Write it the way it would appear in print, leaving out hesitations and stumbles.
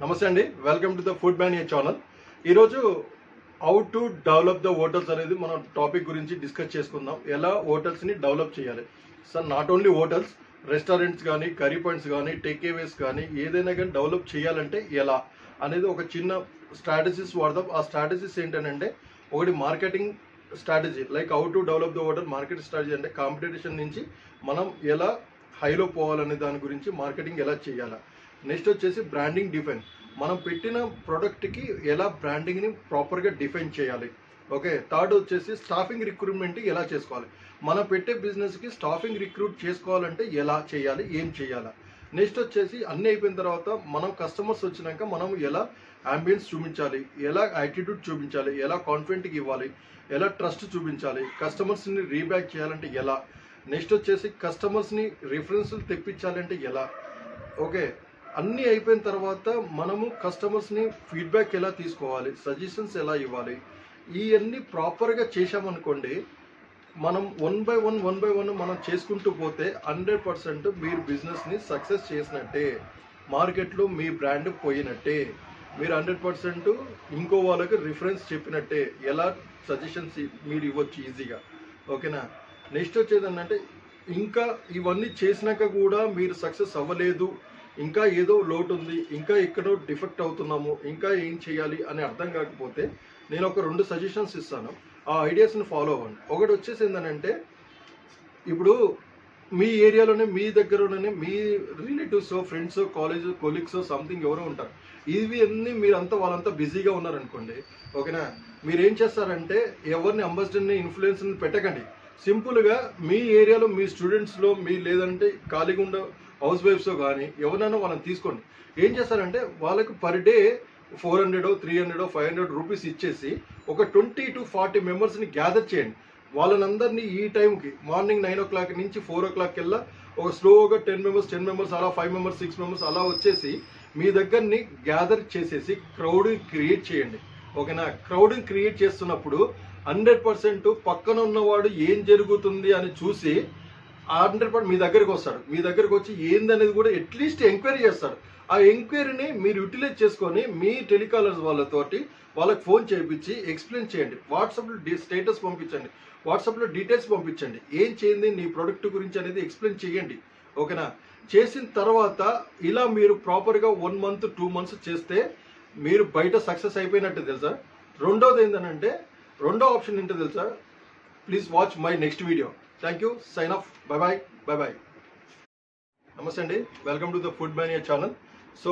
నమస్తే అండి, welcome to the food mania channel. ఈరోజు how to develop the hotels అనేది మనం టాపిక్ గురించి డిస్కస్ చేసుకుందాం. ఎలా హోటల్స్ని డెవలప్ చేయాలి sir, not only hotels, restaurants కానీ, కర్రీ పాయింట్స్ కానీ, టేక్ అవేస్ కానీ, ఏదైనా కానీ డెవలప్ చేయాలంటే ఎలా అనేది ఒక చిన్న స్ట్రాటజీస్ వాడదాం. ఆ స్ట్రాటజీస్ ఏంటంటే, ఒకటి marketing strategy, like how to develop the hotel market strategy అంటే కాంపిటీషన్ నుంచి మనం ఎలా హైలో పోవాలనే దాని గురించి మార్కెటింగ్ ఎలా చేయాలా. నెక్స్ట్ వచ్చేసి బ్రాండింగ్ డిఫైన్, మనం పెట్టిన ప్రోడక్ట్కి ఎలా బ్రాండింగ్ని ప్రాపర్గా డిఫైన్ చేయాలి. ఓకే, థర్డ్ వచ్చేసి స్టాఫింగ్ రిక్రూట్మెంట్ ఎలా చేసుకోవాలి, మనం పెట్టే బిజినెస్కి స్టాఫింగ్ రిక్రూట్ చేసుకోవాలంటే ఎలా చేయాలి, ఏం చేయాలా. నెక్స్ట్ వచ్చేసి అన్నీ అయిపోయిన తర్వాత మనం కస్టమర్స్ వచ్చినాక మనం ఎలా అంబియన్స్ చూపించాలి, ఎలా యాటిట్యూడ్ చూపించాలి, ఎలా కాన్ఫిడెంట్గా ఇవ్వాలి, ఎలా ట్రస్ట్ చూపించాలి, కస్టమర్స్ని రీబ్యాక్ చేయాలంటే ఎలా. నెక్స్ట్ వచ్చేసి కస్టమర్స్ని రిఫరెన్స్లు తెప్పించాలంటే ఎలా. ఓకే, అన్నీ అయిపోయిన తర్వాత మనము కస్టమర్స్ని ఫీడ్బ్యాక్ ఎలా తీసుకోవాలి, సజెషన్స్ ఎలా ఇవ్వాలి, ఇవన్నీ ప్రాపర్గా చేశామనుకోండి, మనం వన్ బై వన్ మనం చేసుకుంటూ పోతే 100% మీరు బిజినెస్ని సక్సెస్ చేసినట్టే, మార్కెట్లో మీ బ్రాండ్ పోయినట్టే, మీరు 100% ఇంకో వాళ్ళకి రిఫరెన్స్ చెప్పినట్టే, ఎలా సజెషన్స్ మీరు ఇవ్వచ్చు ఈజీగా. ఓకేనా. నెక్స్ట్ వచ్చేది ఏంటంటే, ఇంకా ఇవన్నీ చేసినాక కూడా మీరు సక్సెస్ అవ్వలేదు, ఇంకా ఏదో లోటు ఉంది, ఇంకా ఎక్కడో డిఫెక్ట్ అవుతున్నాము, ఇంకా ఏం చేయాలి అని అర్థం కాకపోతే నేను ఒక 2 సజెషన్స్ ఇస్తాను. ఆ ఐడియాస్ని ఫాలో అవ్వండి. ఒకటి వచ్చేసి ఏంటంటే, ఇప్పుడు మీ ఏరియాలోనే, మీ దగ్గరలోనే మీ relatives, friends, college colleagues something ఎవరో ఉంటారు. ఇవి అన్నీ మీరంతా వాళ్ళంతా బిజీగా ఉన్నారనుకోండి. ఓకేనా, మీరు ఏం చేస్తారంటే ఎవరిని అంబాసిడర్ని, ఇన్ఫ్లుయెన్స్ని పెట్టకండి. సింపుల్గా మీ ఏరియాలో మీ స్టూడెంట్స్లో మీ లేదంటే ఖాళీగా ఉండే హౌస్ వైఫ్స్ కానీ ఎవరైనా వాళ్ళని తీసుకోండి. ఏం చేస్తారంటే వాళ్ళకి పర్ డే 400, 300, 500 రూపీస్ ఇచ్చేసి ఒక 20 to 40 మెంబర్స్ని గ్యాదర్ చేయండి. వాళ్ళనందరినీ ఈ టైంకి మార్నింగ్ 9 o'clock నుంచి 4 o'clock కల్లా ఒక స్లోగా 10 మెంబర్స్ అలా 5 మెంబర్స్ 6 మెంబర్స్ అలా వచ్చేసి మీ దగ్గరని గ్యాదర్ చేసేసి క్రౌడ్ క్రియేట్ చేయండి. ఓకేనా. క్రౌడ్ని క్రియేట్ చేస్తున్నప్పుడు 100% పక్కన ఉన్నవాడు ఏం జరుగుతుంది అని చూసి 100% మీ దగ్గరికి వస్తాడు. మీ దగ్గరికి వచ్చి ఏందనేది కూడా అట్లీస్ట్ ఎంక్వైరీ చేస్తాడు. ఆ ఎంక్వైరీని మీరు యూటిలైజ్ చేసుకొని మీ టెలికాలర్స్ వాళ్ళతోటి వాళ్ళకి ఫోన్ చేయించి ఎక్స్ప్లెయిన్ చేయండి. వాట్సాప్లో స్టేటస్ పంపించండి, వాట్సాప్లో డీటెయిల్స్ పంపించండి, ఏం చేయండి నీ ప్రొడక్ట్ గురించి అనేది ఎక్స్ప్లెయిన్ చేయండి. ఓకేనా. చేసిన తర్వాత ఇలా మీరు ప్రాపర్గా 1 month 2 months చేస్తే మీరు బయట సక్సెస్ అయిపోయినట్టు తెలుసా. రెండోది ఏంటంటే, రెండో ఆప్షన్ ఏంటో తెలుసా, please watch my next video. Thank you, sign off, bye bye. నమస్తే అండి, welcome to the food mania channel. So